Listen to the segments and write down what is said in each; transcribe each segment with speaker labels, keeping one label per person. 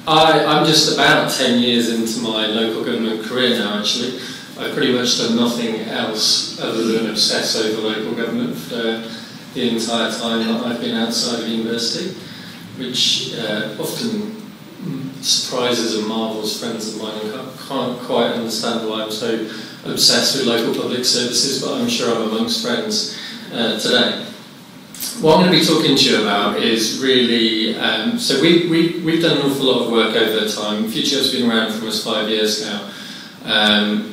Speaker 1: I'm just about 10 years into my local government career now, actually. I've pretty much done nothing else other than obsess over local government for the entire time that I've been outside of university, which often surprises and marvels friends of mine, and can't quite understand why I'm so obsessed with local public services, but I'm sure I'm amongst friends today. What I'm going to be talking to you about is really, so we've done an awful lot of work over the time. FutureHub's been around for almost 5 years now,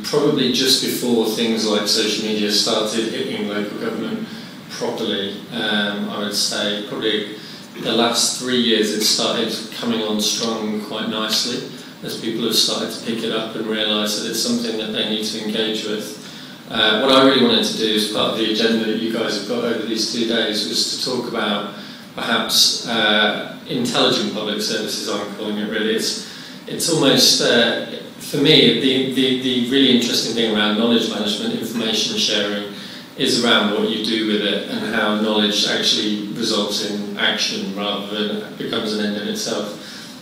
Speaker 1: probably just before things like social media started hitting local government properly. I would say probably the last 3 years it started coming on strong quite nicely as people have started to pick it up and realise that it's something that they need to engage with. What I really wanted to do as part of the agenda that you guys have got over these 2 days was to talk about perhaps intelligent public services, I'm calling it really. It's almost, for me, the really interesting thing around knowledge management, information sharing, is around what you do with it and how knowledge actually results in action rather than becomes an end in itself.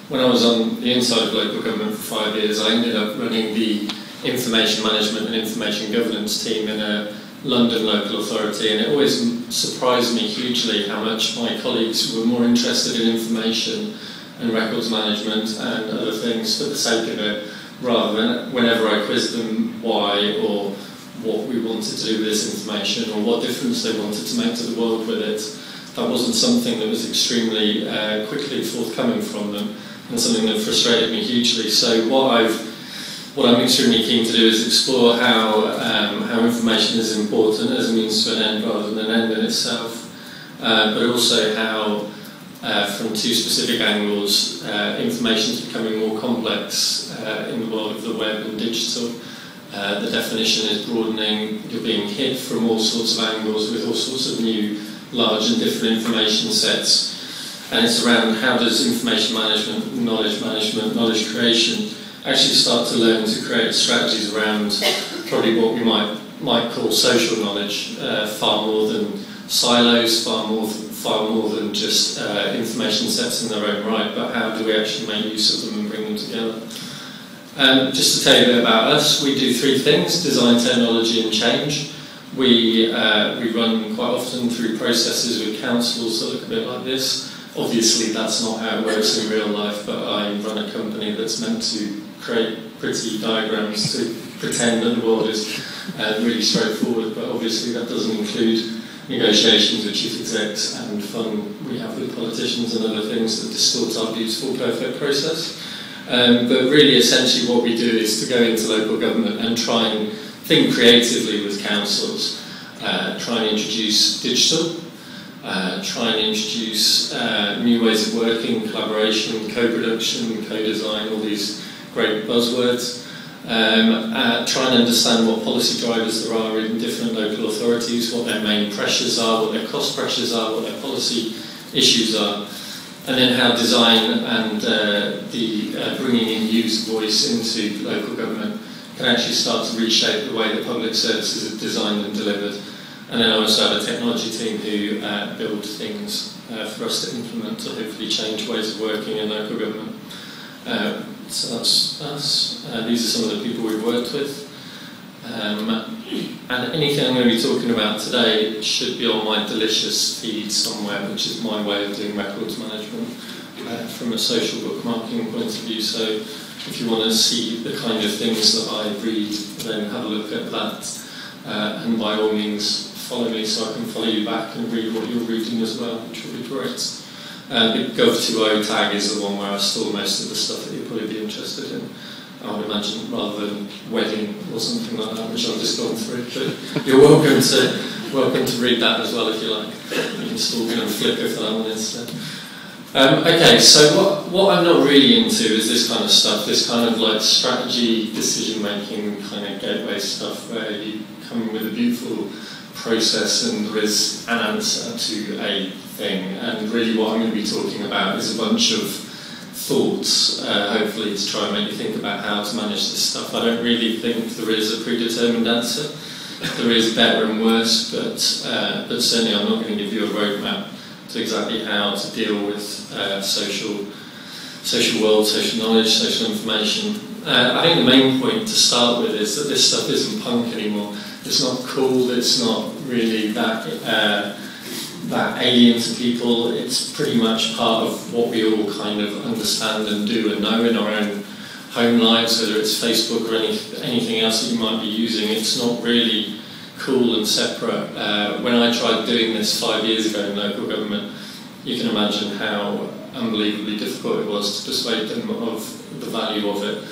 Speaker 1: When I was on the inside of local government for 5 years, I ended up running the information management and information governance team in a London local authority, and it always surprised me hugely how much my colleagues were more interested in information and records management and other things for the sake of it, rather than whenever I quizzed them why or what we wanted to do with this information or what difference they wanted to make to the world with it. That wasn't something that was extremely quickly forthcoming from them, and something that frustrated me hugely. So what I'm extremely keen to do is explore how information is important as a means to an end rather than an end in itself, but also how, from two specific angles, information is becoming more complex in the world of the web and digital. The definition is broadening, you're being hit from all sorts of angles with all sorts of new, large and different information sets, and it's around how does information management, knowledge creation actually start to learn to create strategies around probably what we might call social knowledge, far more than silos, far more than just information sets in their own right, but how do we actually make use of them and bring them together. Just to tell you a bit about us, we do 3 things: design, technology and change. We run quite often through processes with councils that look a bit like this. Obviously that's not how it works in real life, but I run a company that's meant to create pretty diagrams to pretend that the world is really straightforward, but obviously that doesn't include negotiations with chief execs and fun we have with politicians and other things that distort our beautiful, perfect process. But really, essentially what we do is to go into local government and try and think creatively with councils, try and introduce digital, try and introduce new ways of working, collaboration, co-production, co-design, all these great buzzwords. Try and understand what policy drivers there are in different local authorities, what their main pressures are, what their cost pressures are, what their policy issues are, and then how design and the bringing in user voice into local government can actually start to reshape the way that public services are designed and delivered. And then I also have a technology team who build things for us to implement to hopefully change ways of working in local government. So these are some of the people we've worked with. And anything I'm going to be talking about today should be on my delicious feed somewhere, which is my way of doing records management from a social bookmarking point of view. So if you want to see the kind of things that I read, then have a look at that. And by all means, follow me so I can follow you back and read what you're reading as well, which will be great. The Gov2O tag is the one where I store most of the stuff that you'll probably be interested in. I would imagine, rather than wedding or something like that, which I've just gone through. But you're welcome to read that as well if you like. You can stalk me on Flickr for that one instead. Okay, so what I'm not really into is this kind of stuff, this kind of like strategy, decision-making kind of gateway stuff where you come in with a beautiful process and there is an answer to a thing. And really what I'm going to be talking about is a bunch of thoughts, hopefully to try and make you think about how to manage this stuff. I don't really think there is a predetermined answer. There is better and worse, but certainly I'm not going to give you a roadmap to exactly how to deal with social social world, social knowledge, social information. I think the main point to start with is that this stuff isn't punk anymore. It's not cool, it's not really that alien to people. It's pretty much part of what we all kind of understand and do and know in our own home lives, whether it's Facebook or anything else that you might be using. It's not really cool and separate. When I tried doing this 5 years ago in local government, you can imagine how unbelievably difficult it was to persuade them of the value of it,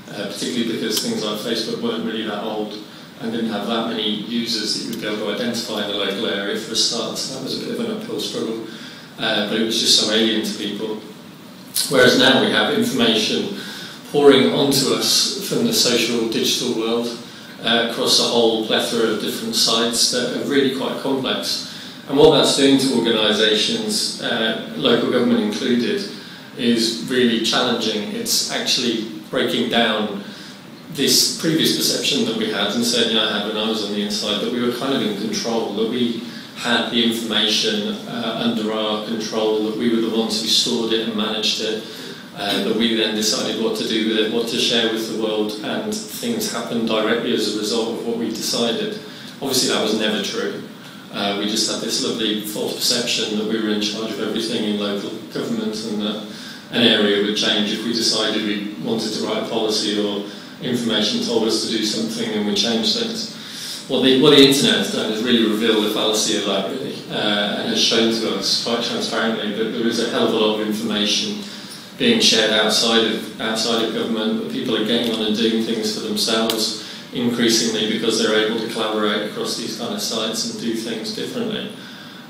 Speaker 1: particularly because things like Facebook weren't really that old and didn't have that many users that you would be able to identify in the local area for a start, so that was a bit of an uphill struggle, but it was just so alien to people. Whereas now we have information pouring onto us from the social digital world across a whole plethora of different sites that are really quite complex. And what that's doing to organisations, local government included, is really challenging. It's actually breaking down this previous perception that we had, and certainly I had when I was on the inside, that we were kind of in control, that we had the information under our control, that we were the ones who stored it and managed it, that we then decided what to do with it, what to share with the world, and things happened directly as a result of what we decided. Obviously that was never true. We just had this lovely false perception that we were in charge of everything in local government, and that an area would change if we decided we wanted to write a policy or information told us to do something and we changed things. What the internet has done is really reveal the fallacy of that, really, and has shown to us quite transparently that there is a hell of a lot of information being shared outside of government, that people are getting on and doing things for themselves increasingly because they're able to collaborate across these kind of sites and do things differently.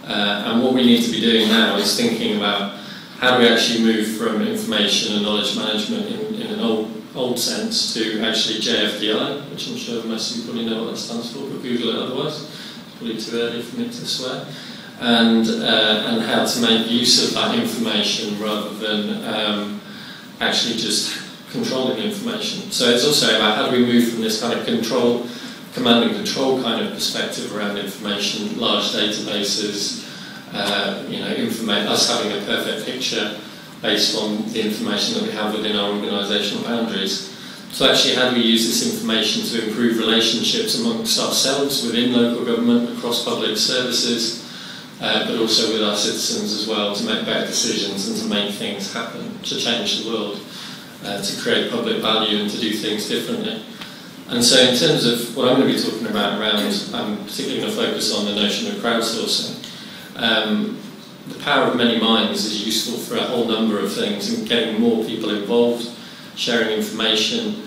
Speaker 1: And what we need to be doing now is thinking about how do we actually move from information and knowledge management in an old sense to actually JFDI, which I'm sure most of you probably know what that stands for, but Google it otherwise. It's probably too early for me to swear. And how to make use of that information rather than actually just controlling information. So it's also about how do we move from this kind of command and control kind of perspective around information, large databases, us having a perfect picture based on the information that we have within our organisational boundaries. So actually, how do we use this information to improve relationships amongst ourselves within local government, across public services, but also with our citizens as well, to make better decisions and to make things happen, to change the world, to create public value and to do things differently. And so in terms of what I'm going to be talking about around, I'm particularly going to focus on the notion of crowdsourcing. The power of many minds is useful for a whole number of things, and getting more people involved, sharing information,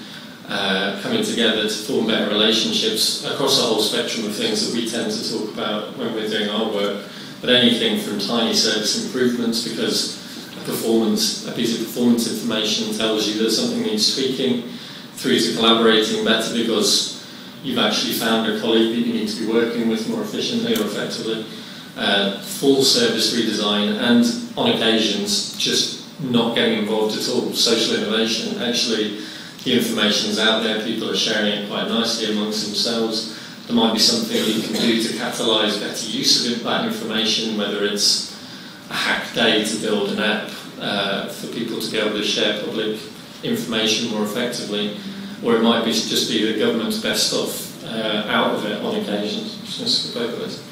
Speaker 1: coming together to form better relationships across a whole spectrum of things that we tend to talk about when we're doing our work. But anything from tiny service improvements, because a piece of performance information tells you that something needs tweaking, through to collaborating better because you've actually found a colleague that you need to be working with more efficiently or effectively. Full service redesign, and on occasions just not getting involved at all. Social innovation, actually the information's out there, people are sharing it quite nicely amongst themselves. There might be something you can do to catalyse better use of that information, whether it's a hack day to build an app for people to be able to share public information more effectively, or it might just be the government's best off out of it on occasions. Just skip over this.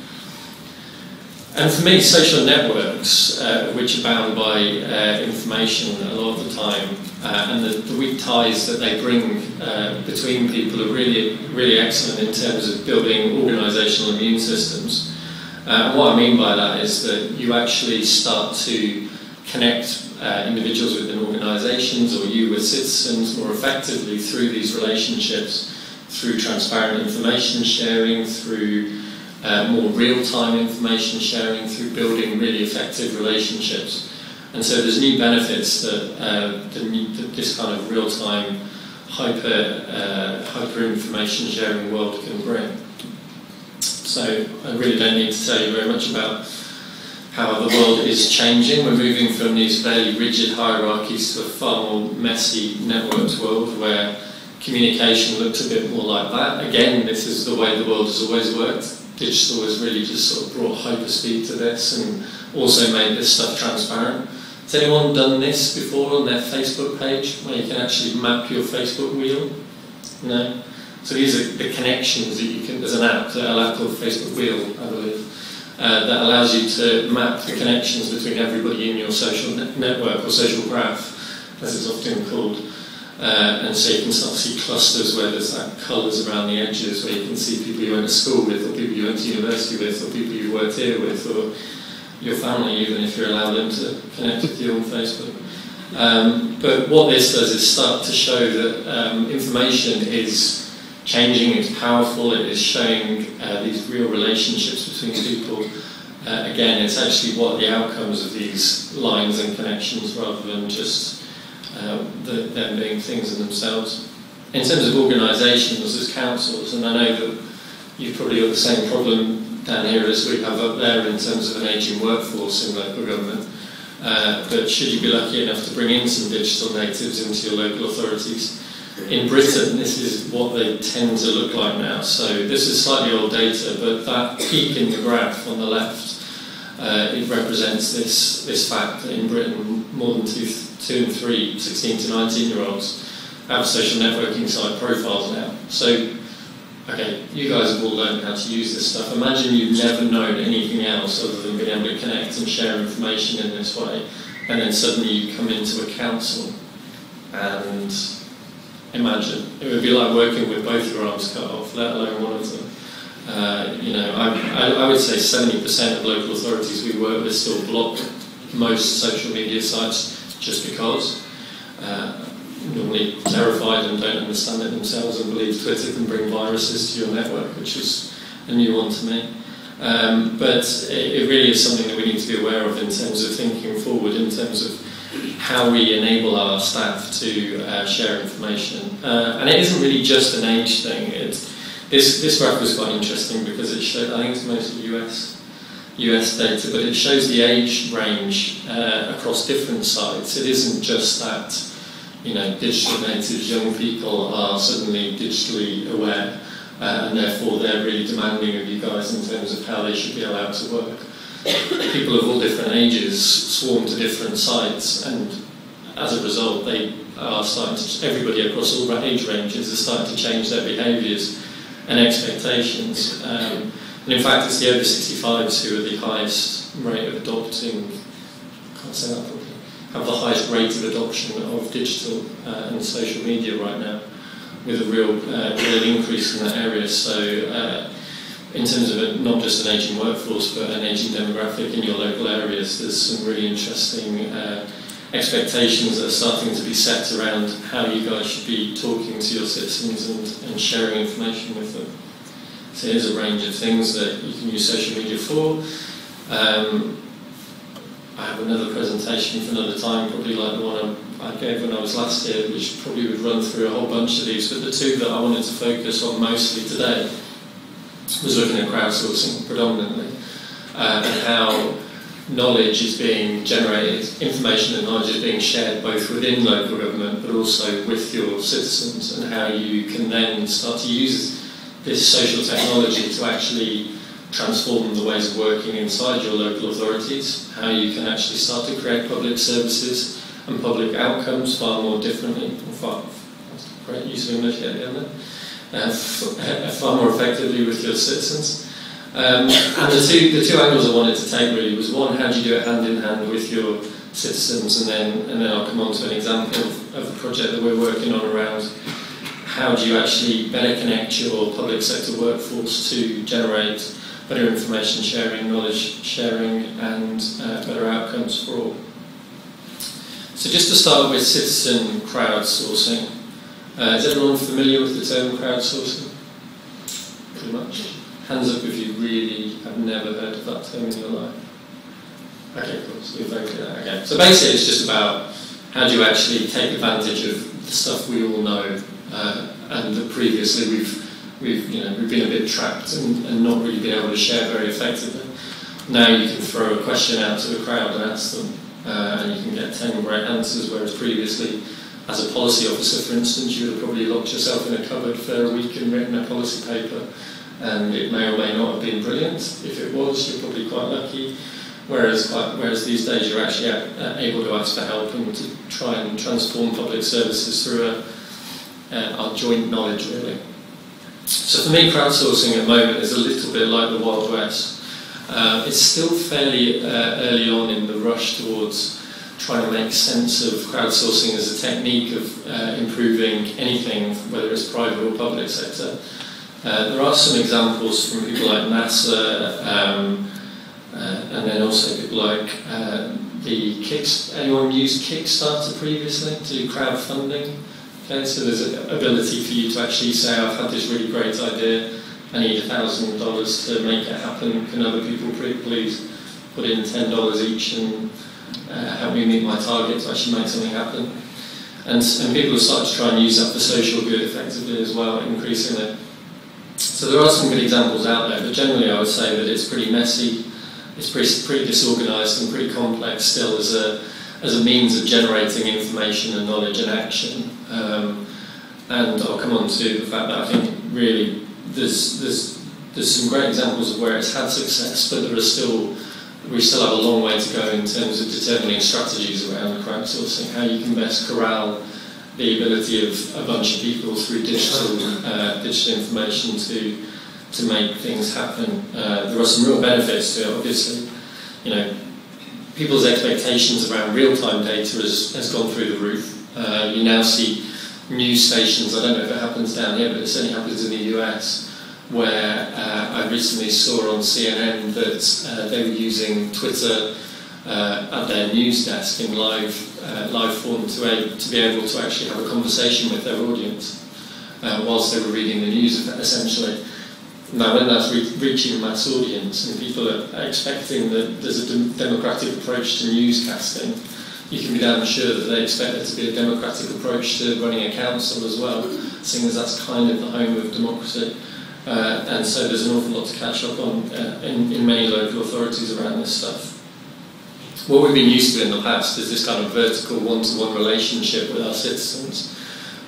Speaker 1: And for me, social networks, which are bound by information a lot of the time, and the weak ties that they bring between people are really, really excellent in terms of building organisational immune systems. And what I mean by that is that you actually start to connect individuals within organisations, or you with citizens, more effectively through these relationships, through transparent information sharing, through more real-time information sharing, through building really effective relationships. And so there's new benefits that this kind of real-time hyper information sharing world can bring. So I really don't need to tell you very much about how the world is changing. We're moving from these fairly rigid hierarchies to a far more messy networked world where communication looks a bit more like that. Again, this is the way the world has always worked. Digital has really just sort of brought hyperspeed to this and also made this stuff transparent. Has anyone done this before on their Facebook page, where you can actually map your Facebook wheel? No? So these are the connections that you can, there's an app called Facebook Wheel, I believe, that allows you to map the connections between everybody in your social network, or social graph, as it's often called. And so you can start to see clusters where there's like colours around the edges, where you can see people you went to school with, or people you went to university with, or people you worked here with, or your family, even if you're allowed them to connect with you on Facebook. But what this does is start to show that information is changing, it's powerful, it is showing these real relationships between people. Again, it's actually what the outcomes of these lines and connections, rather than just them being things in themselves. In terms of organisations, as councils, and I know that you've probably got the same problem down here as we have up there in terms of an ageing workforce in local government, but should you be lucky enough to bring in some digital natives into your local authorities, in Britain this is what they tend to look like now. So this is slightly old data, but that peak in the graph on the left, it represents this fact that in Britain more than 2 and 3 16 to 19 year olds have social networking site profiles now. So okay, you guys have all learned how to use this stuff. Imagine you've never known anything else other than being able to connect and share information in this way, and then suddenly you come into a council, and imagine, it would be like working with both your arms cut off, let alone one of them. I would say 70% of local authorities we work with still block most social media sites just because. Normally terrified and don't understand it themselves and believe Twitter can bring viruses to your network, which is a new one to me. But it really is something that we need to be aware of in terms of thinking forward, in terms of how we enable our staff to share information. And it isn't really just an age thing. This graph was quite interesting because it showed, I think it's mostly US data, but it shows the age range across different sites. It isn't just that digital natives, young people are suddenly digitally aware, and therefore they're really demanding of you guys in terms of how they should be allowed to work. People of all different ages swarm to different sites, and as a result they are starting to, everybody across all age ranges is starting to change their behaviours and expectations. And in fact it's the over 65s who are the highest rate of adopting, I can't say that properly, have the highest rate of adoption of digital and social media right now, with a real increase in that area. So in terms of not just an ageing workforce, but an ageing demographic in your local areas, there's some really interesting expectations that are starting to be set around how you guys should be talking to your citizens and sharing information with them. So here's a range of things that you can use social media for. I have another presentation for another time, probably like the one I gave when I was last here, which probably would run through a whole bunch of these, but the two that I wanted to focus on mostly today was looking at crowdsourcing predominantly, and how knowledge is being generated, information and knowledge is being shared both within local government but also with your citizens, and how you can then start to use this social technology to actually transform the ways of working inside your local authorities, how you can actually start to create public services and public outcomes far more differently, great use of English yet again there, far more effectively with your citizens. And the two angles I wanted to take really was, one, how do you do it hand in hand with your citizens, and then I'll come on to an example of a project that we're working on around how do you actually better connect your public sector workforce to generate better information sharing, knowledge sharing, and better outcomes for all. So just to start with citizen crowdsourcing. Is everyone familiar with the term crowdsourcing? Pretty much. Hands up if you really have never heard of that term in your life. Okay, cool. So you're very clear. Okay. So basically it's just about how do you actually take advantage of the stuff we all know, and that previously we've been a bit trapped and not really been able to share very effectively. Now you can throw a question out to the crowd and ask them, and you can get 10 great answers, whereas previously, as a policy officer, for instance, you would have probably locked yourself in a cupboard for a week and written a policy paper, and it may or may not have been brilliant. If it was, you're probably quite lucky. Whereas these days you're actually able to ask for help and to try and transform public services through our joint knowledge, really. So for me, crowdsourcing at the moment is a little bit like the Wild West. It's still fairly early on in the rush towards trying to make sense of crowdsourcing as a technique of improving anything, whether it's private or public sector. There are some examples from people like NASA, and then also people like anyone used Kickstarter previously to do crowdfunding? Okay, so there's an ability for you to actually say, I've had this really great idea, I need $1,000 to make it happen, can other people please put in $10 each and help me meet my target to actually make something happen? And people have started to try and use that for social good effectively as well, increasingly. So there are some good examples out there, but generally I would say that it's pretty messy, it's pretty disorganised and pretty complex still as a means of generating information and knowledge and action. And I'll come on to the fact that I think really there's some great examples of where it's had success, but we still have a long way to go in terms of determining strategies around crowdsourcing, how you can best corral the ability of a bunch of people through digital information to make things happen. There are some real benefits to it, obviously. You know, people's expectations around real-time data has gone through the roof. You now see news stations, I don't know if it happens down here, but it certainly happens in the US, where I recently saw on CNN that they were using Twitter at their news desk in live form to be able to actually have a conversation with their audience whilst they were reading the news, essentially. Now, when that's reaching a mass audience and people are expecting that there's a democratic approach to newscasting, you can be damn sure that they expect there to be a democratic approach to running a council as well, seeing as that's kind of the home of democracy. And so there's an awful lot to catch up on in many local authorities around this stuff. What we've been used to in the past is this kind of vertical one-to-one relationship with our citizens,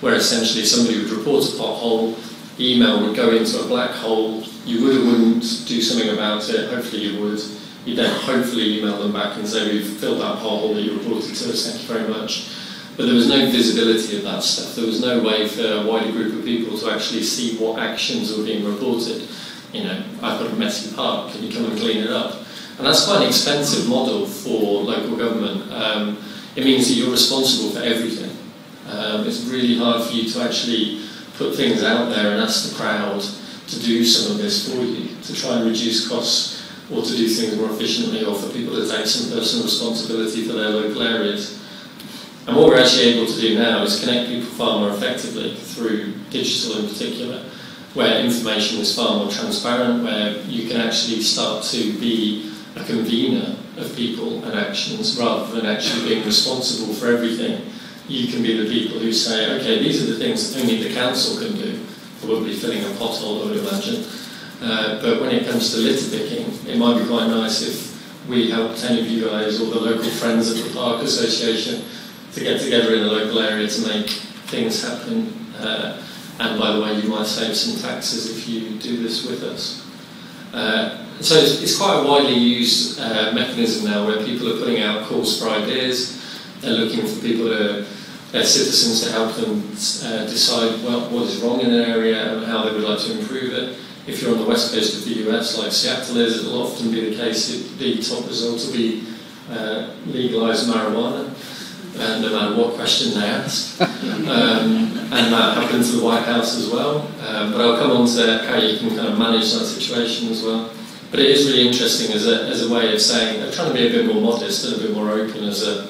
Speaker 1: where essentially somebody would report a pothole, the email would go into a black hole, you would or wouldn't do something about it, hopefully you would. You'd then hopefully email them back and say, we've filled that pothole that you reported to us, thank you very much. But there was no visibility of that stuff. There was no way for a wider group of people to actually see what actions were being reported. You know, I've got a messy park, can you come and clean it up? And that's quite an expensive model for local government. It means that you're responsible for everything. It's really hard for you to actually put things out there and ask the crowd to do some of this for you, to try and reduce costs or to do things more efficiently, or for people to take some personal responsibility for their local areas. And what we're actually able to do now is connect people far more effectively through digital in particular, where information is far more transparent, where you can actually start to be a convener of people and actions rather than actually being responsible for everything. You can be the people who say, okay, these are the things that only the council can do, probably filling a pothole, I would imagine. But when it comes to litter picking, it might be quite nice if we helped any of you guys or the local friends at the Park Association to get together in a local area to make things happen. And by the way, you might save some taxes if you do this with us. So it's quite a widely used mechanism now where people are putting out calls for ideas. They're looking for people their citizens to help them decide what is wrong in an area and how they would like to improve it. If you're on the west coast of the US, like Seattle is, it will often be the case that the top result will be legalised marijuana, no matter what question they ask. And that happened to the White House as well. But I'll come on to how you can kind of manage that situation as well. But it is really interesting as a way of saying, they're trying to be a bit more modest and a bit more open as a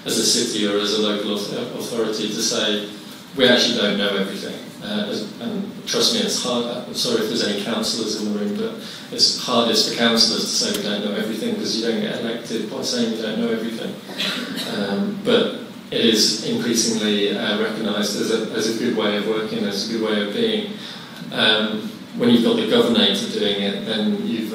Speaker 1: city or as a local authority to say, we actually don't know everything. And trust me, it's hard. I'm sorry if there's any councillors in the room, but it's hardest for councillors to say we don't know everything because you don't get elected by saying you don't know everything. But it is increasingly recognised as a good way of working, as a good way of being. When you've got the governator doing it, then you've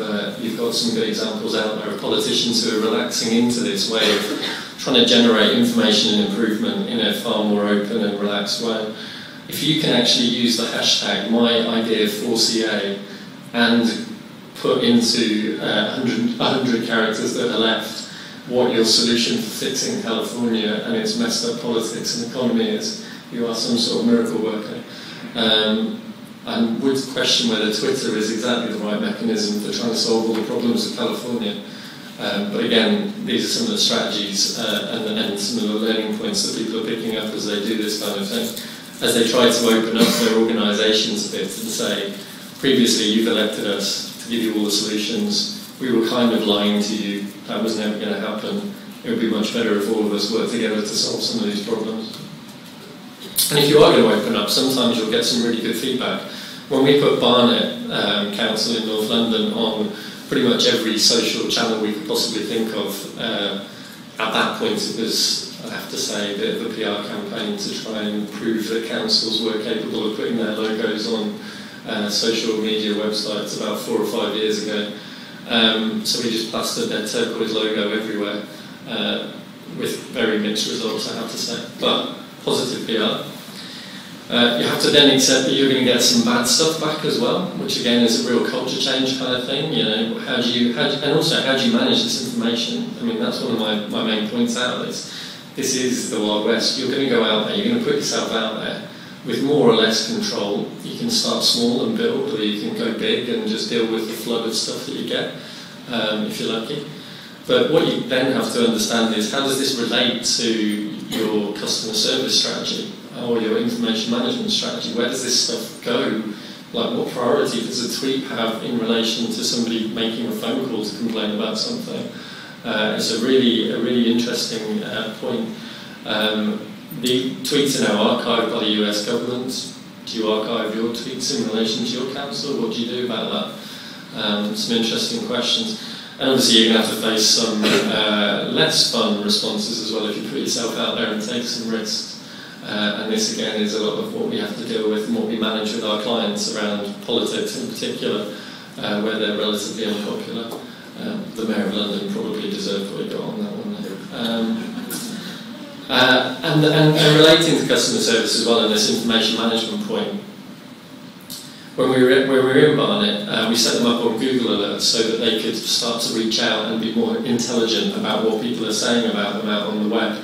Speaker 1: got some good examples out there of politicians who are relaxing into this way of trying to generate information and improvement in a far more open and relaxed way. If you can actually use the hashtag #MyIdeaForCA and put into 100 characters that are left what your solution for fixing California and its messed up politics and economy is, you are some sort of miracle worker. And would question whether Twitter is exactly the right mechanism for trying to solve all the problems of California. But again, these are some of the strategies and some of the learning points that people are picking up as they do this kind of thing. As they try to open up their organisations a bit and say, previously you've elected us to give you all the solutions, we were kind of lying to you, that was never going to happen, it would be much better if all of us worked together to solve some of these problems. And if you are going to open up, sometimes you'll get some really good feedback. When we put Barnet Council in North London on pretty much every social channel we could possibly think of, at that point it was, I have to say, a bit of a PR campaign to try and prove that councils were capable of putting their logos on social media websites about 4 or 5 years ago. So we just plastered their turquoise logo everywhere, with very mixed results, I have to say. But positive PR. You have to then accept that you're going to get some bad stuff back as well, which again is a real culture change kind of thing. You know, how do you manage this information? I mean, that's one of my main points out of this. This is the Wild West. You're going to go out there, you're going to put yourself out there with more or less control. You can start small and build, or you can go big and just deal with the flood of stuff that you get, if you're lucky. But what you then have to understand is, how does this relate to your customer service strategy or your information management strategy? Where does this stuff go? Like, what priority does a tweet have in relation to somebody making a phone call to complain about something? It's a really interesting point. The tweets are now archived by the US government. Do you archive your tweets in relation to your council? What do you do about that? Some interesting questions. And obviously you're going to have to face some less fun responses as well if you put yourself out there and take some risks. And this again is a lot of what we have to deal with and what we manage with our clients around politics in particular, where they're relatively unpopular. The Mayor of London probably deserved what he got on that one. And relating to customer service as well, and this information management point, when we were in Barnet, we set them up on Google Alerts so that they could start to reach out and be more intelligent about what people are saying about them out on the web.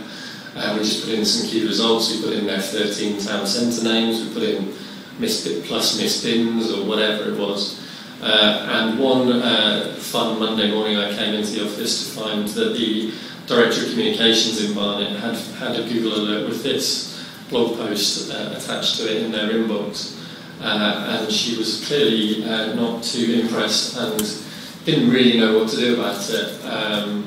Speaker 1: We just put in some key results. We put in their 13 town centre names. We put in misbit plus misbins or whatever it was. And one fun Monday morning, I came into the office to find that the Director of Communications in Barnet had a Google Alert with this blog post attached to it in their inbox. And she was clearly not too impressed and didn't really know what to do about it.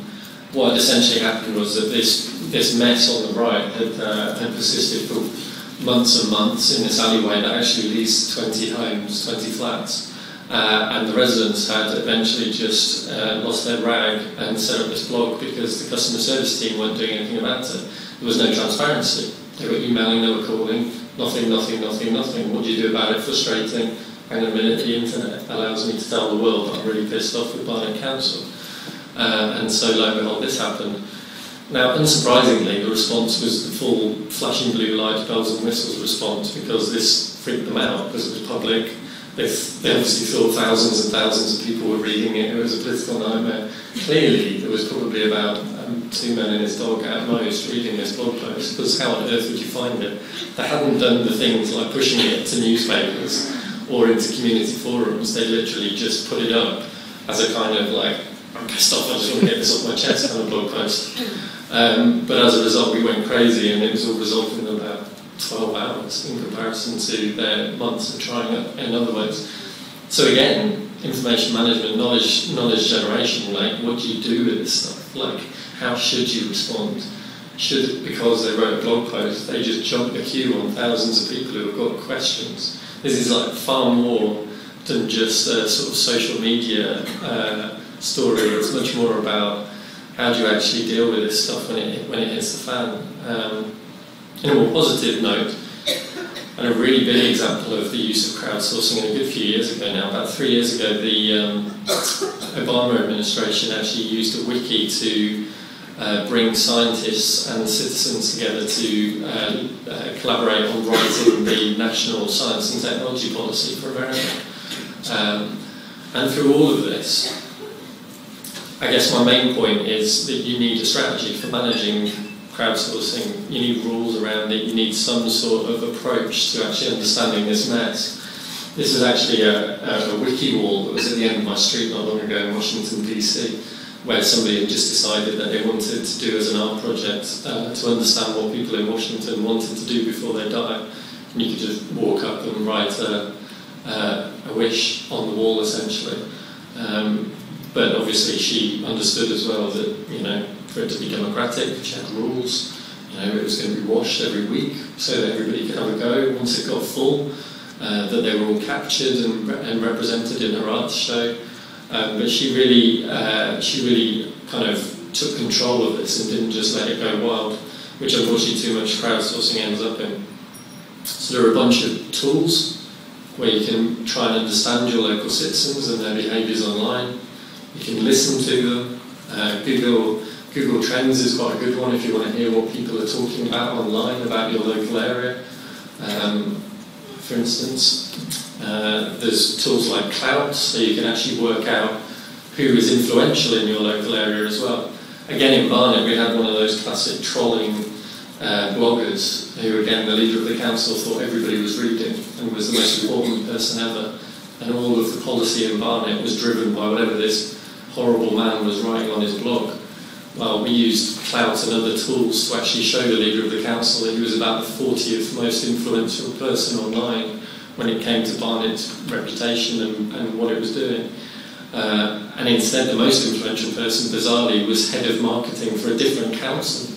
Speaker 1: What essentially happened was that this mess on the right had persisted for months and months in this alleyway that actually leads to 20 homes, 20 flats. And the residents had eventually just lost their rag and set up this blog because the customer service team weren't doing anything about it. There was no transparency. They were emailing, they were calling, nothing. What do you do about it? Frustrating. Hang on a minute, the internet allows me to tell the world I'm really pissed off with Barnet Council. And so, lo and behold, this happened. Now, unsurprisingly, the response was the full flashing blue lights, bells and whistles response, because this freaked them out, because it was public. They obviously thought thousands and thousands of people were reading it. It was a political nightmare. Clearly, there was probably about 2 men and his dog at most reading this blog post, because how on earth would you find it? They hadn't done the things like pushing it to newspapers or into community forums. They literally just put it up as a kind of like, I'm pissed off, I just want to get this off my chest kind of blog post. But as a result, we went crazy, and it was all resolved in about 12 hours in comparison to their months of trying it in other ways. So again, information management, knowledge generation, like, what do you do with this stuff? Like, how should you respond? Should, because they wrote a blog post, they just jump the queue on thousands of people who have got questions? This is like far more than just a sort of social media story. It's much more about how do you actually deal with this stuff when it hits the fan. In a more positive note, and a really big example of the use of crowdsourcing a good few years ago now, about 3 years ago, the Obama administration actually used a wiki to bring scientists and citizens together to collaborate on writing the national science and technology policy for America. And through all of this, I guess my main point is that you need a strategy for managing crowdsourcing. You need rules around it. You need some sort of approach to actually understanding this mess. This is actually a wiki wall that was at the end of my street not long ago in Washington, DC, where somebody had just decided that they wanted to do as an art project to understand what people in Washington wanted to do before they die. And you could just walk up and write a wish on the wall, essentially. But obviously she understood as well that, you know, for it to be democratic, she had rules. You know, it was going to be washed every week so that everybody could have a go once it got full, that they were all captured and represented in her art show. But she really kind of took control of this and didn't just let it go wild, which unfortunately too much crowdsourcing ends up in. So there are a bunch of tools where you can try and understand your local citizens and their behaviours online. You can listen to them. Google Trends is quite a good one if you want to hear what people are talking about online about your local area. For instance, there's tools like Cloud, so you can actually work out who is influential in your local area as well. Again, in Barnet, we had one of those classic trolling bloggers who, again, the leader of the council thought everybody was reading and was the most important person ever. And all of the policy in Barnet was driven by whatever this horrible man was writing on his blog. Well, we used Clout and other tools to actually show the leader of the council that he was about the 40th most influential person online when it came to Barnet's reputation and what it was doing. And instead, the most influential person, bizarrely, was head of marketing for a different council,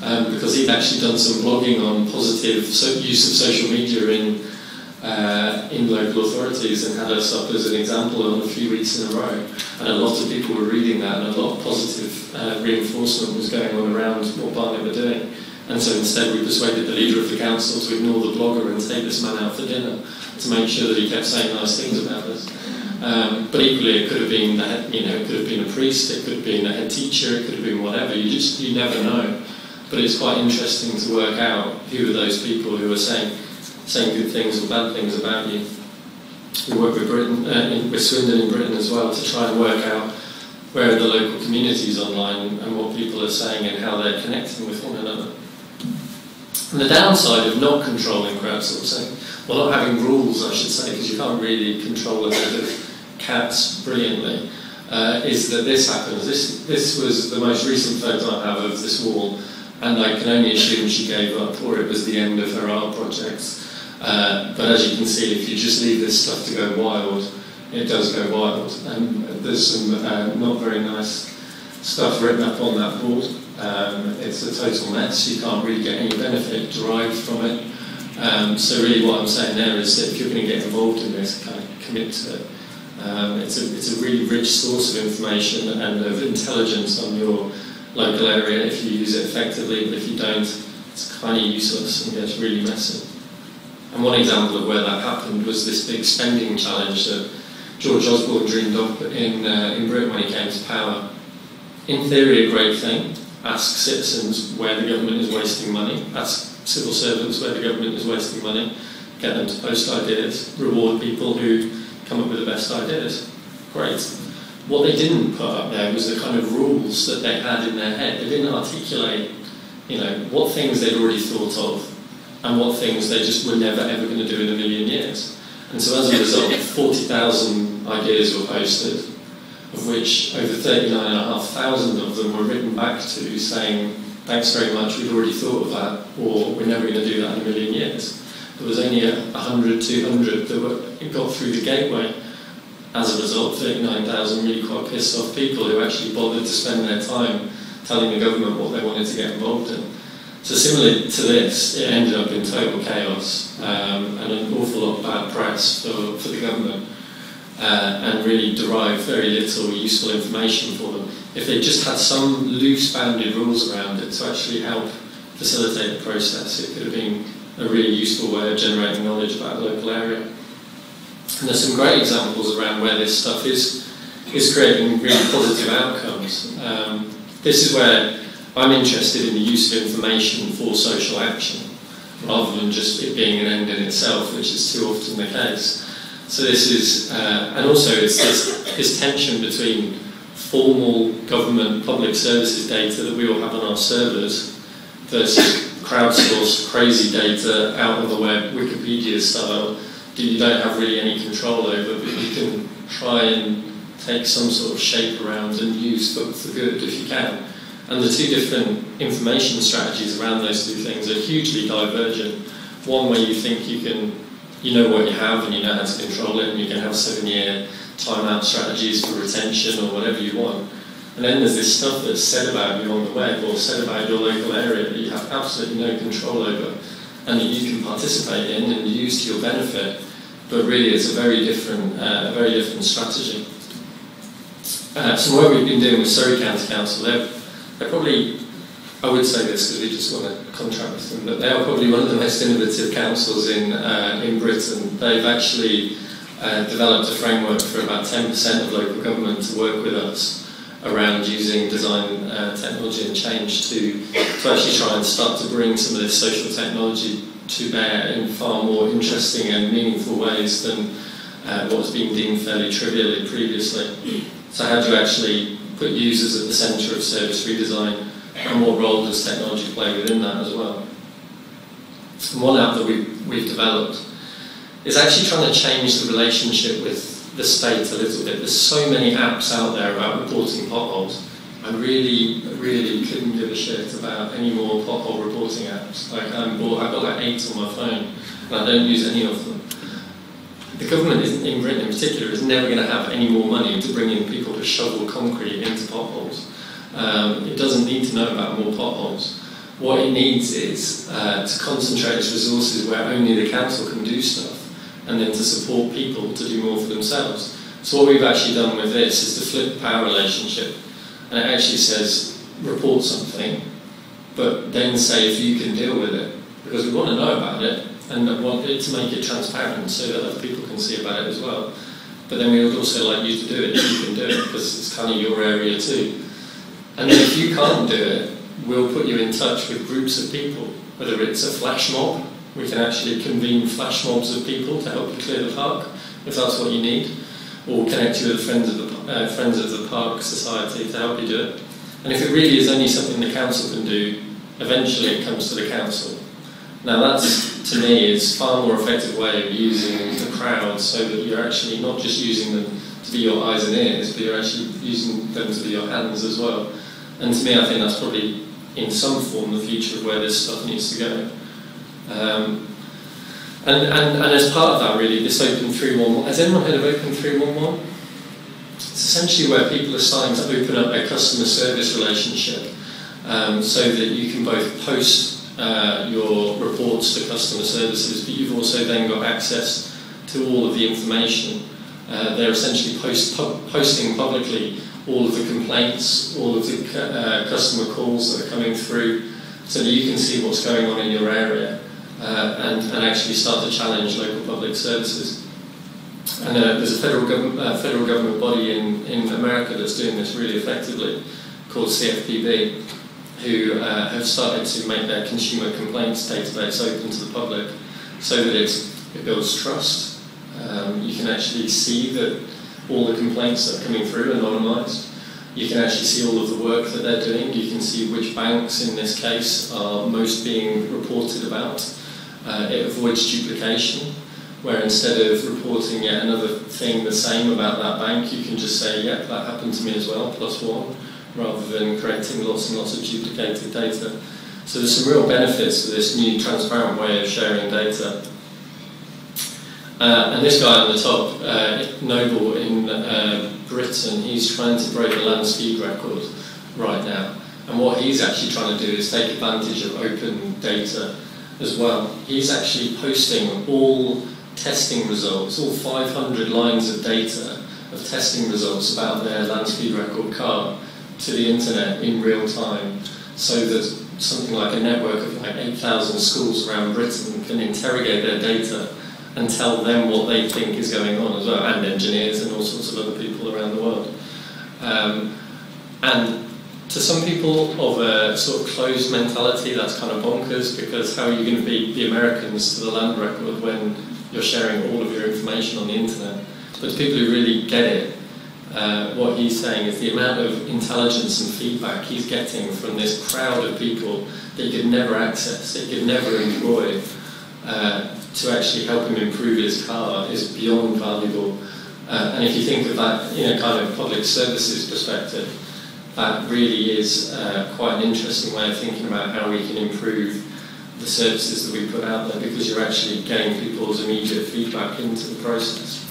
Speaker 1: because he'd actually done some blogging on positive use of social media in local authorities and had us up as an example on a few weeks in a row. And a lot of people were reading that, and a lot of positive reinforcement was going on around what Barnet were doing. And so instead we persuaded the leader of the council to ignore the blogger and take this man out for dinner to make sure that he kept saying nice things about us. But equally, it could have been it could have been a priest, it could have been a head teacher, it could have been whatever. You never know. But it's quite interesting to work out who are those people who are saying good things or bad things about you. We work with with Swindon in Britain as well to try and work out where are the local communities online and what people are saying and how they're connecting with one another. And the downside of not controlling crowdsourcing, well, not having rules, I should say, because you can't really control a herd of cats brilliantly, is that this happens. This was the most recent photo I have of this wall, and I can only assume she gave up or it was the end of her art projects. But as you can see, if you just leave this stuff to go wild, it does go wild. And there's some not very nice stuff written up on that board. It's a total mess. You can't really get any benefit derived from it. So really what I'm saying there is that if you're going to get involved in this, kind of commit to it. It's a really rich source of information and of intelligence on your local area if you use it effectively, but if you don't, it's kind of useless and gets really messy. And one example of where that happened was this big spending challenge that George Osborne dreamed up in Britain when he came to power. In theory, a great thing. Ask citizens where the government is wasting money. Ask civil servants where the government is wasting money. Get them to post ideas. Reward people who come up with the best ideas. Great. What they didn't put up there was the kind of rules that they had in their head. They didn't articulate, what things they'd already thought of and what things they just were never ever going to do in a million years. And so as a result, 40,000 ideas were posted, of which over 39,500 of them were written back to saying, thanks very much, we'd already thought of that, or we're never going to do that in a million years. There was only 100, 200 that got through the gateway. As a result, 39,000 really quite pissed off people who actually bothered to spend their time telling the government what they wanted to get involved in. So similarly to this, it ended up in total chaos and an awful lot of bad press for the government and really derived very little useful information for them. If they just had some loose-bounded rules around it to actually help facilitate the process, it could have been a really useful way of generating knowledge about the local area. And there's some great examples around where this stuff is creating really positive outcomes. This is where I'm interested in the use of information for social action, rather than just it being an end in itself, which is too often the case. So this is, and also it's this tension between formal government public services data that we all have on our servers versus crowdsourced crazy data out on the web, Wikipedia style, that you don't have really any control over, but you can try and take some sort of shape around and use for good if you can. And the two different information strategies around those two things are hugely divergent. One where you think you know what you have and you know how to control it, and you can have 7-year timeout strategies for retention or whatever you want. And then there's this stuff that's said about you on the web or said about your local area that you have absolutely no control over and that you can participate in and use to your benefit, but really it's a very different strategy. So what we've been doing with Surrey County Council, they're probably, I would say this because we just want to contract with them, but they are probably one of the most innovative councils in Britain. They've actually developed a framework for about 10% of local government to work with us around using design technology and change to actually try and start to bring some of this social technology to bear in far more interesting and meaningful ways than what has been deemed fairly trivially previously. So how do you actually put users at the centre of service redesign, and what role does technology play within that as well? And one app that we've developed is actually trying to change the relationship with the state a little bit. There's so many apps out there about reporting potholes. I really couldn't give a shit about any more pothole reporting apps. Like I've got like 8 on my phone, and I don't use any of them. The government in Britain in particular is never going to have any more money to bring in people to shovel concrete into potholes. It doesn't need to know about more potholes. What it needs is to concentrate its resources where only the council can do stuff, and then to support people to do more for themselves. So what we've actually done with this is to flip the power relationship, and it actually says report something, but then say if you can deal with it, because we want to know about it and want it to make it transparent so that other people can see about it as well. But then we would also like you to do it if you can do it, because it's kind of your area too. And then if you can't do it, we'll put you in touch with groups of people, whether it's a flash mob. We can actually convene flash mobs of people to help you clear the park, if that's what you need, or connect you with Friends of the Park Society to help you do it. And if it really is only something the council can do, eventually it comes to the council. Now that's, to me, is far more effective way of using the crowd so that you're actually not just using them to be your eyes and ears, but you're actually using them to be your hands as well. And to me, I think that's probably, in some form, the future of where this stuff needs to go. And as part of that, really, this Open 311, has anyone heard of Open 311? It's essentially where people are starting to open up their customer service relationship so that you can both post your reports to customer services, but you've also then got access to all of the information. They're essentially posting publicly all of the complaints, all of the customer calls that are coming through, so that you can see what's going on in your area and actually start to challenge local public services. And there's a federal government body in America that's doing this really effectively, called CFPB, who have started to make their consumer complaints database open to the public, so that it builds trust. You can actually see that all the complaints that are coming through are anonymised. You can actually see all of the work that they're doing. You can see which banks, in this case, are most being reported about. It avoids duplication, where instead of reporting yet another thing the same about that bank, you can just say, yep, that happened to me as well, +1, rather than creating lots and lots of duplicated data. So there's some real benefits to this new transparent way of sharing data. And this guy on the top, Noble in Britain, he's trying to break the land speed record right now. And what he's actually trying to do is take advantage of open data as well. He's actually posting all testing results, all 500 lines of data of testing results about their land speed record car to the internet in real time, so that something like a network of like 8,000 schools around Britain can interrogate their data and tell them what they think is going on as well, and engineers and all sorts of other people around the world. And to some people of a sort of closed mentality, that's kind of bonkers, because how are you going to beat the Americans to the land record when you're sharing all of your information on the internet. But to people who really get it, what he's saying is the amount of intelligence and feedback he's getting from this crowd of people that he could never access, that he could never employ, to actually help him improve his car is beyond valuable. And if you think of that in a kind of public services perspective, that really is quite an interesting way of thinking about how we can improve the services that we put out there, because you're actually getting people's immediate feedback into the process.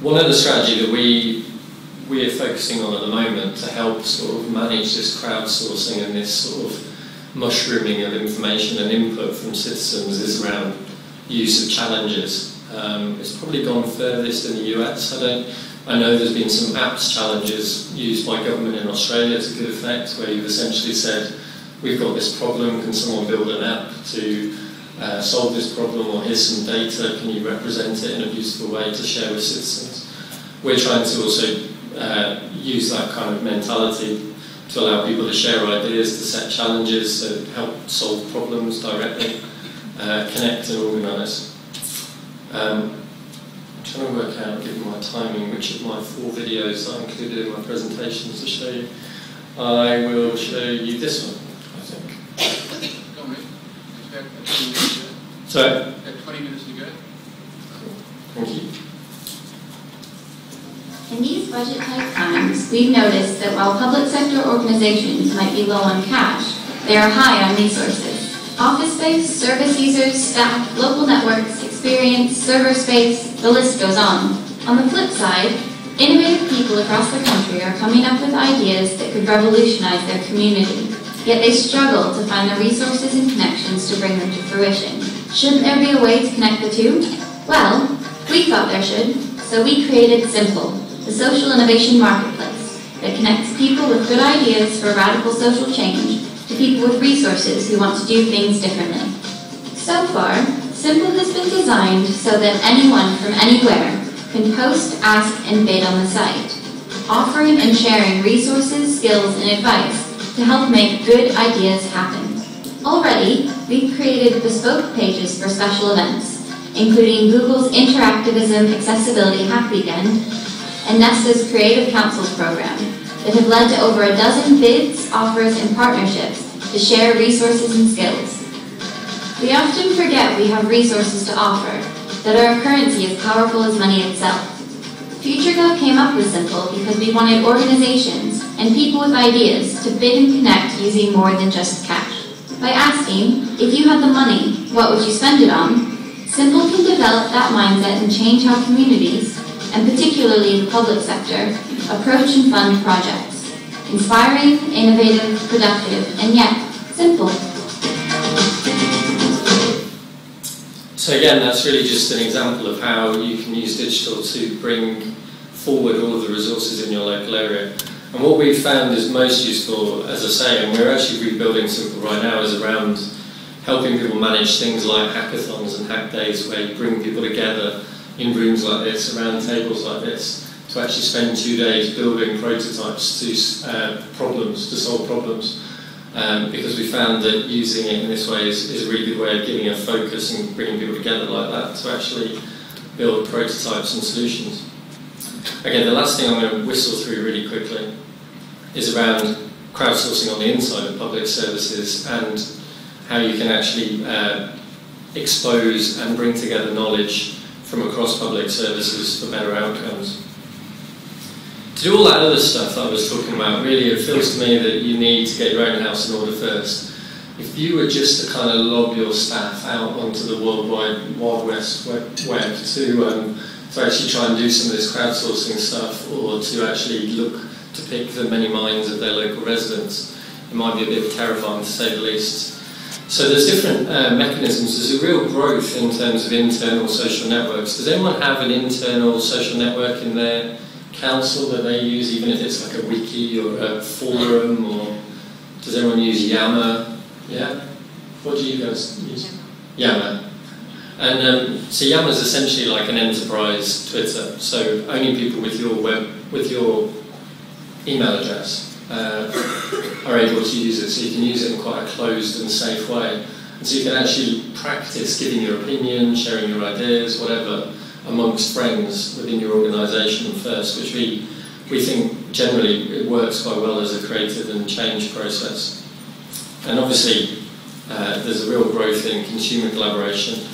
Speaker 1: One other strategy that we are focusing on at the moment to help sort of manage this crowdsourcing and this sort of mushrooming of information and input from citizens is around use of challenges. It's probably gone furthest in the US. I know there's been some apps challenges used by government in Australia to good effect, where you've essentially said, we've got this problem, can someone build an app to solve this problem, or here's some data, can you represent it in a useful way to share with citizens? We're trying to also use that kind of mentality to allow people to share ideas, to set challenges, to help solve problems directly, connect and organise. I'm trying to work out, given my timing, which of my 4 videos I included in my presentations to show you. I will show you this one, I think.
Speaker 2: Dominic, it's
Speaker 1: Sorry?
Speaker 2: about 20 minutes to go.
Speaker 1: Cool. Thank you.
Speaker 3: In these budget-tight times, we've noticed that while public sector organizations might be low on cash, they are high on resources. Office space, service users, staff, local networks, experience, server space, the list goes on. On the flip side, innovative people across the country are coming up with ideas that could revolutionize their community, yet they struggle to find the resources and connections to bring them to fruition. Shouldn't there be a way to connect the two? Well, we thought there should, so we created Simple, the social innovation marketplace that connects people with good ideas for radical social change to people with resources who want to do things differently. So far, Simple has been designed so that anyone from anywhere can post, ask, and bid on the site, offering and sharing resources, skills, and advice to help make good ideas happen. Already, we've created bespoke pages for special events, including Google's Interactivism Accessibility Hack Weekend and NESTA's Creative Councils program, that have led to over a dozen bids, offers, and partnerships to share resources and skills. We often forget we have resources to offer, that our currency is powerful as money itself. FutureGov came up with Simple because we wanted organizations and people with ideas to bid and connect using more than just cash. By asking, if you had the money, what would you spend it on? Simple can develop that mindset and change how communities, and particularly the public sector, approach and fund projects. Inspiring, innovative, productive, and yet simple.
Speaker 1: So again, that's really just an example of how you can use digital to bring forward all of the resources in your local area. And what we've found is most useful, as I say, and we're actually rebuilding Simple right now, is around helping people manage things like hackathons and hack days, where you bring people together in rooms like this, around tables like this, to actually spend 2 days building prototypes to solve problems. Because we found that using it in this way is a really good way of giving a focus and bringing people together like that to actually build prototypes and solutions. Again, the last thing I'm going to whistle through really quickly is around crowdsourcing on the inside of public services and how you can actually expose and bring together knowledge from across public services for better outcomes. To do all that other stuff that I was talking about, really it feels to me that you need to get your own house in order first. If you were just to kind of lob your staff out onto the worldwide Wild West web to actually try and do some of this crowdsourcing stuff, or to actually look to pick the many minds of their local residents, it might be a bit terrifying to say the least. So there's different mechanisms. There's a real growth in terms of internal social networks. Does anyone have an internal social network in their council that they use, even if it's like a wiki or a forum, or does everyone use Yammer? Yeah? What do you guys use? Yammer. And so Yammer is essentially like an enterprise Twitter. So only people with your email address are able to use it. So you can use it in quite a closed and safe way. And so you can actually practice giving your opinion, sharing your ideas, whatever, amongst friends within your organisation first, which we think generally it works quite well as a creative and change process. And obviously there's a real growth in consumer collaboration.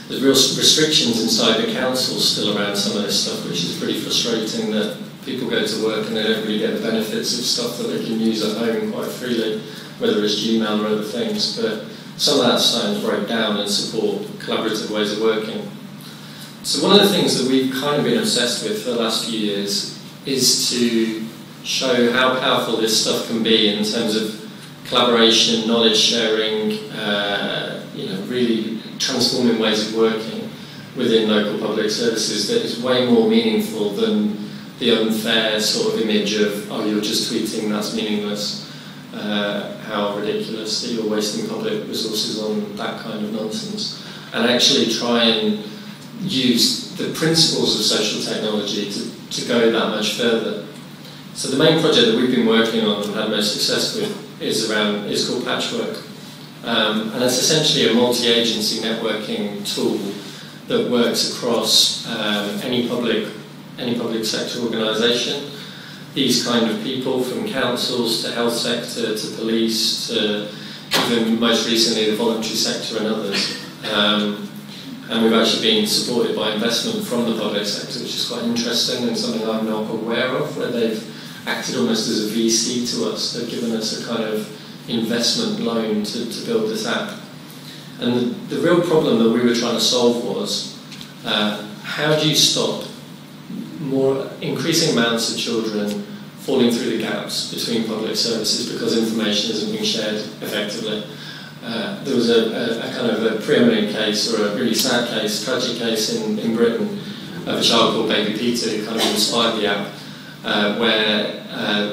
Speaker 1: There's real restrictions inside the council still around some of this stuff, which is pretty frustrating, that people go to work and they don't really get the benefits of stuff that they can use at home quite freely, whether it's Gmail or other things. But some of that's starting to break down and support collaborative ways of working. So one of the things that we've kind of been obsessed with for the last few years is to show how powerful this stuff can be in terms of collaboration, knowledge sharing, really transforming ways of working within local public services that is way more meaningful than the unfair sort of image of, oh, you're just tweeting, that's meaningless, how ridiculous that you're wasting public resources on that kind of nonsense. And actually try and use the principles of social technology to go that much further. So the main project that we've been working on and had most success with is called Patchwork. And it's essentially a multi-agency networking tool that works across any public sector organisation. These kind of people, from councils to health sector to police to even most recently the voluntary sector and others. And we've actually been supported by investment from the public sector, which is quite interesting and something I'm not aware of, where they've acted almost as a VC to us. They've given us a kind of investment loan to build this app. And the real problem that we were trying to solve was, how do you stop increasing amounts of children falling through the gaps between public services because information isn't being shared effectively? There was a kind of a preeminent case, or a really sad case, tragic case in Britain of a child called Baby Peter who kind of inspired the app, where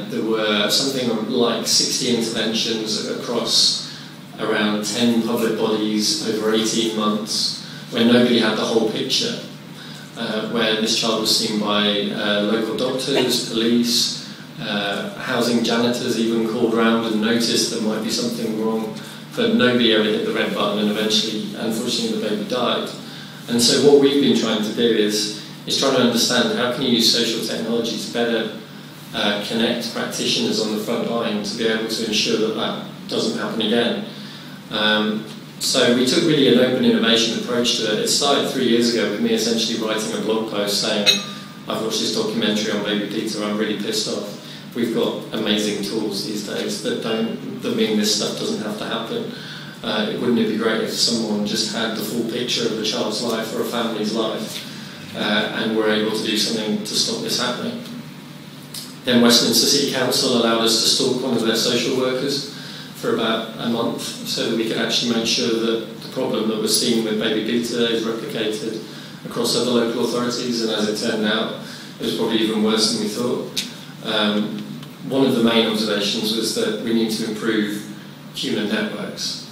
Speaker 1: there were something like 60 interventions across around 10 public bodies over 18 months, where nobody had the whole picture, where this child was seen by local doctors, police, housing janitors even called around and noticed there might be something wrong, but nobody ever hit the red button, and eventually, unfortunately, the baby died. And so what we've been trying to do is trying to understand how can you use social technology to better connect practitioners on the front line to be able to ensure that that doesn't happen again. So we took really an open innovation approach to it. It started 3 years ago with me essentially writing a blog post saying, I've watched this documentary on Baby Peter, I'm really pissed off. We've got amazing tools these days that mean this stuff doesn't have to happen. Wouldn't it be great if someone just had the full picture of a child's life or a family's life and were able to do something to stop this happening? Then Westminster City Council allowed us to stalk one of their social workers for about a month so that we could actually make sure that the problem that was seen with Baby Peter is replicated across other local authorities, and as it turned out, it was probably even worse than we thought. One of the main observations was that we need to improve human networks.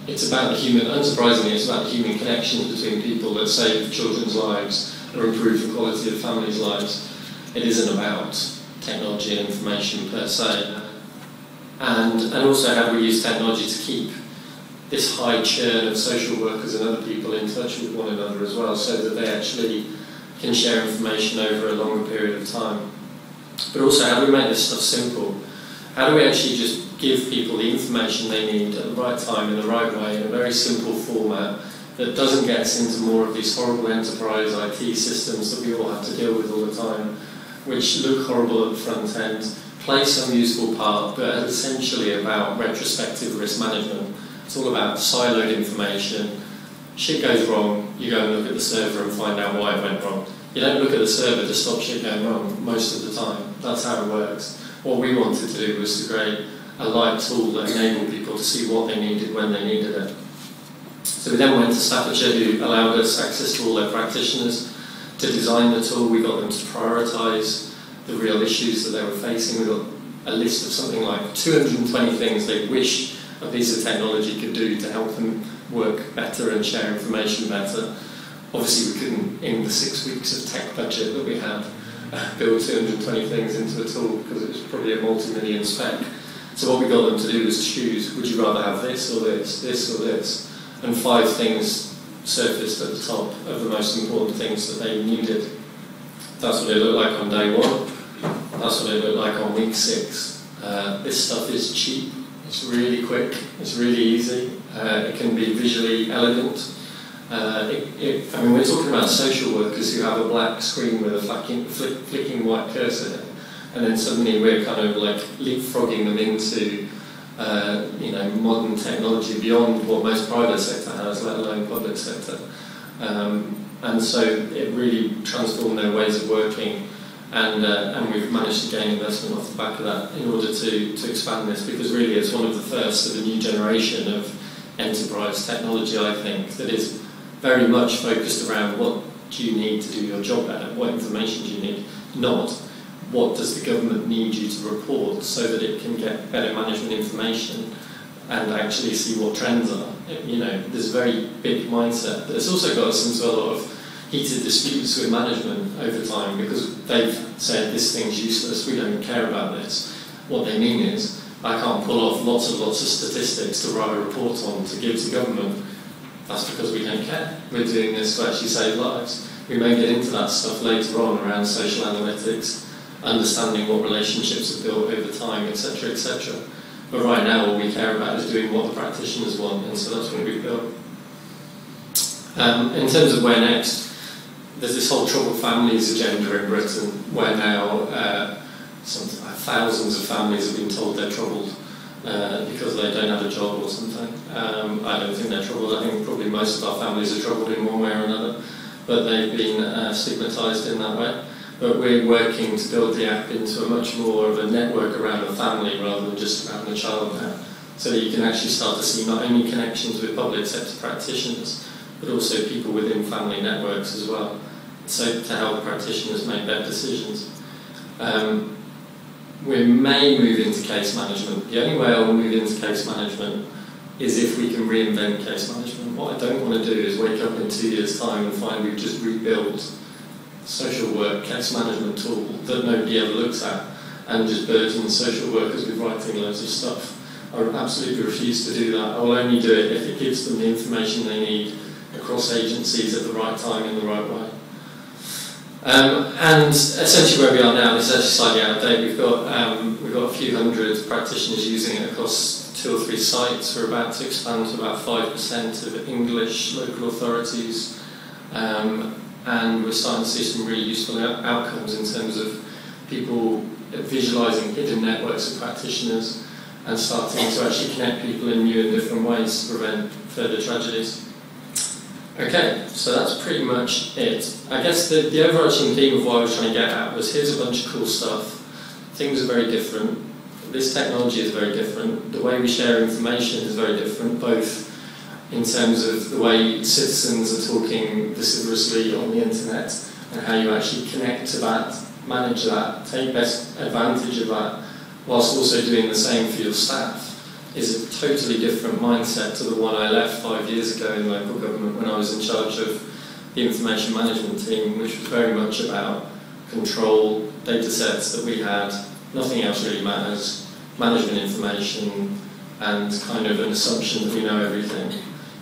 Speaker 1: It's about the human, unsurprisingly, it's about the human connections between people that save children's lives or improve the quality of families' lives. It isn't about technology and information per se. And also how do we use technology to keep this high churn of social workers and other people in touch with one another as well, so that they actually can share information over a longer period of time. But also, how do we make this stuff simple? How do we actually just give people the information they need at the right time, in the right way, in a very simple format that doesn't get us into more of these horrible enterprise IT systems that we all have to deal with all the time, which look horrible at the front end, play some useful part, but are essentially about retrospective risk management. It's all about siloed information. Shit goes wrong, you go and look at the server and find out why it went wrong. You don't look at the server to stop shit going wrong most of the time. That's how it works. What we wanted to do was to create a light tool that enabled people to see what they needed when they needed it. So we then went to Staffordshire, who allowed us access to all their practitioners to design the tool. We got them to prioritise the real issues that they were facing. We got a list of something like 220 things they wish a piece of technology could do to help them work better and share information better. Obviously, we couldn't, in the 6 weeks of tech budget that we had, build 220 things into a tool because it was probably a multi-million spec. So what we got them to do was choose, would you rather have this or this, this or this? and 5 things surfaced at the top of the most important things that they needed. That's what it looked like on day 1. That's what it looked like on week 6. This stuff is cheap. It's really quick. It's really easy. It can be visually elegant. I mean, we're talking about social workers who have a black screen with a flicking white cursor, and then suddenly we're kind of like leapfrogging them into modern technology beyond what most private sector has, let alone public sector. And so it really transformed their ways of working, and we've managed to gain investment off the back of that in order to expand this, because really it's one of the first of a new generation of enterprise technology, I think, that is very much focused around what do you need to do your job better, what information do you need, not what does the government need you to report so that it can get better management information and actually see what trends are. There's a very big mindset that's also got us into a lot of heated disputes with management over time because they've said this thing's useless, we don't care about this. What they mean is, I can't pull off lots of statistics to write a report on to give to government. That's because we don't care. We're doing this to actually save lives. We may get into that stuff later on around social analytics, understanding what relationships are built over time, etc., etc. But right now, all we care about is doing what the practitioners want, and so that's what we've built. In terms of where next, there's this whole troubled families agenda in Britain, where now thousands of families have been told they're troubled because they don't have a job or something. I don't think they're troubled. I think probably most of our families are troubled in one way or another, but they've been stigmatised in that way. But we're working to build the app into a much more of a network around the family rather than just around the child now, so that you can actually start to see not only connections with public sector practitioners, but also people within family networks as well, so to help practitioners make better decisions. We may move into case management. The only way I will move into case management is if we can reinvent case management. What I don't want to do is wake up in 2 years' time and find we've just rebuilt social work case management tool that nobody ever looks at and just burden social workers with writing loads of stuff. I absolutely refuse to do that. I will only do it if it gives them the information they need across agencies at the right time in the right way. And essentially where we are now is actually slightly out of date. We've got a few hundred practitioners using it across 2 or 3 sites. We're about to expand to about 5% of English local authorities, and we're starting to see some really useful outcomes in terms of people visualising hidden networks of practitioners and starting to actually connect people in new and different ways to prevent further tragedies. Okay, so that's pretty much it. I guess the overarching theme of what I was trying to get at was, here's a bunch of cool stuff. Things are very different. This technology is very different. The way we share information is very different, both in terms of the way citizens are talking vociferously on the internet and how you actually connect to that, manage that, take best advantage of that, whilst also doing the same for your staff, is a totally different mindset to the one I left 5 years ago in local government when I was in charge of the information management team, which was very much about control, data sets that we had, nothing else really matters, management information, and kind of an assumption that we know everything.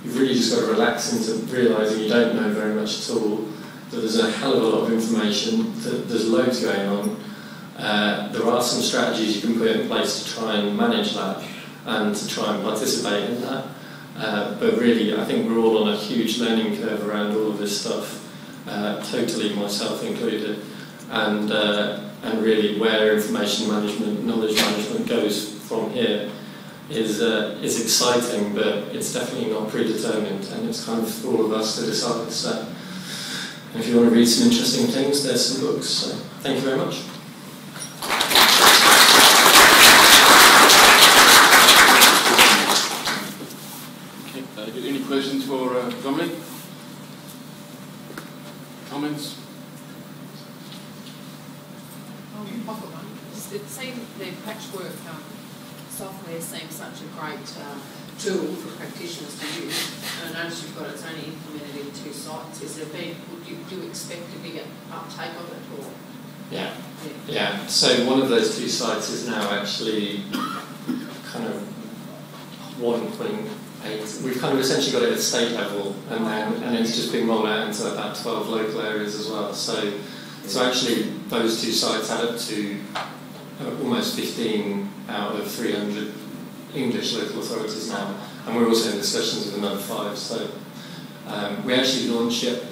Speaker 1: You've really just got to relax into realising you don't know very much at all, that there's a hell of a lot of information, that there's loads going on. There are some strategies you can put in place to try and manage that and to try and participate in that. But really, I think we're all on a huge learning curve around all of this stuff, totally myself included. And really where information management, knowledge management goes from here is exciting, but it's definitely not predetermined, and it's kind of for all of us to decide. So if you want to read some interesting things, there's some books. So thank you very much.
Speaker 2: Okay, any questions for Dominic? Comments?
Speaker 4: I've got one. It seemed the patchwork software seems such a great tool for practitioners to use, and I noticed you've got it's only implemented in 2 sites. Is there been, do you expect a bigger uptake of it, or?
Speaker 1: Yeah. So one of those 2 sites is now actually kind of 1.5 We've kind of essentially got it at state level, and it's just been rolled out into about 12 local areas as well. So actually, those two sites add up to almost 15 out of 300 English local authorities now, and we're also in discussions with another 5. So we actually launched it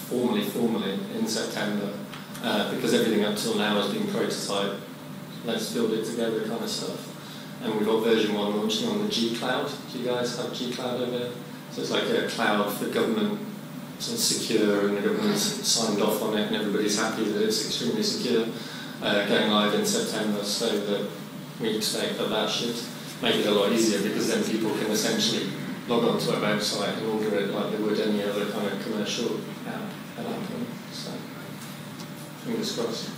Speaker 1: formally in September because everything up till now has been prototype. Let's build it together kind of stuff. And we've got version 1 launching on the G Cloud. Do you guys have G Cloud over there? So it's like a cloud for government, so it's secure, and the government's signed off on it, and everybody's happy that it's extremely secure. Going live in September, so that we expect that should make it a lot easier, because then people can essentially log onto our website and order it like they would any other kind of commercial app at that point. So, fingers crossed.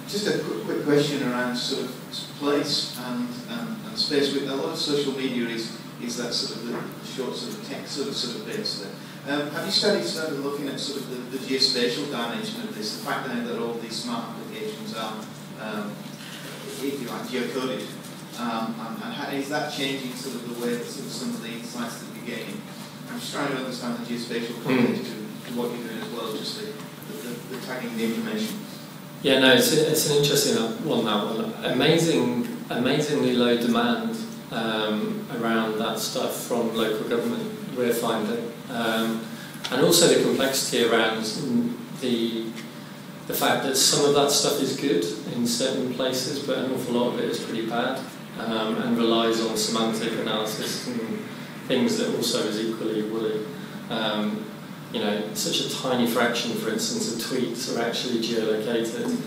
Speaker 5: Just a quick question around sort of place and space. With a lot of social media is that sort of the short sort of tech sort of base there. Have you started looking at sort of the geospatial dimension of this? The fact that all these smart applications are, if you like, geocoded, and how is that changing sort of the way that sort of some of the insights that you're getting? I'm just trying to understand the geospatial context to what you're doing as well, just the tagging the information.
Speaker 1: Yeah, no, it's an interesting one, that one. Amazingly low demand around that stuff from local government, we're finding. And also the complexity around the fact that some of that stuff is good in certain places, but an awful lot of it is pretty bad, and relies on semantic analysis and things that also is equally woolly. You know, such a tiny fraction, for instance, of tweets are actually geolocated,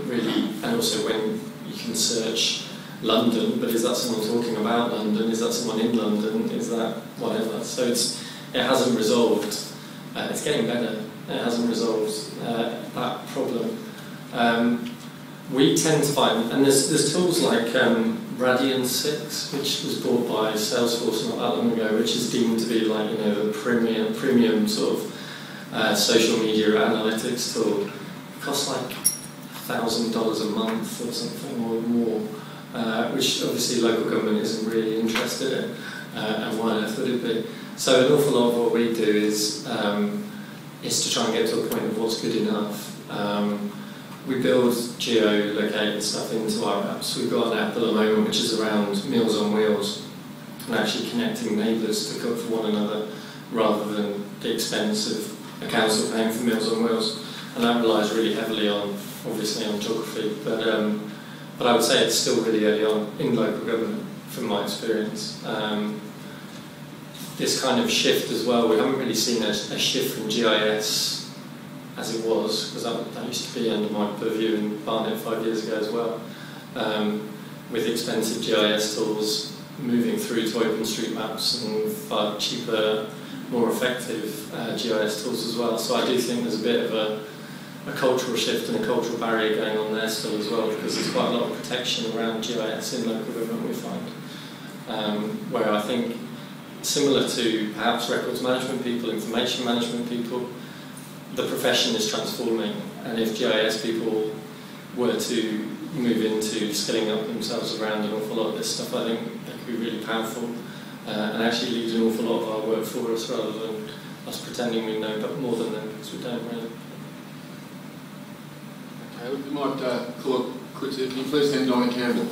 Speaker 1: really, and also when you can search London, but is that someone talking about London? Is that someone in London? Is that whatever? So it hasn't resolved. It's getting better. It hasn't resolved that problem. We tend to find, and there's tools like Radian 6, which was bought by Salesforce not that long ago, which is deemed to be like, you know, a premium sort of social media analytics tool. It costs like $1,000 a month or something or more, which obviously local government isn't really interested in, and why on earth would it be? So an awful lot of what we do is to try and get to a point of what's good enough. We build geolocated stuff into our apps. We've got an app at the moment which is around Meals on Wheels and actually connecting neighbours to cook for one another rather than the expense of a council paying for Meals on Wheels. And that relies really heavily on, obviously, on geography. But I would say it's still really early on in local government, from my experience. This kind of shift as well, we haven't really seen a shift from GIS as it was, because that used to be under my purview in Barnet 5 years ago as well, with expensive GIS tools moving through to OpenStreetMaps and far cheaper, more effective GIS tools as well. So I do think there's a bit of a cultural shift and a cultural barrier going on there still as well, because there's quite a lot of protection around GIS in local government, we find, where I think, similar to perhaps records management people, information management people, the profession is transforming, and if GIS people were to move into skilling up themselves around an awful lot of this stuff, I think that could be really powerful and actually lead an awful lot of our work for us rather than us pretending we know more than them, because we don't really.
Speaker 2: Okay, we might call it quits here. Can you please send Dominic Campbell?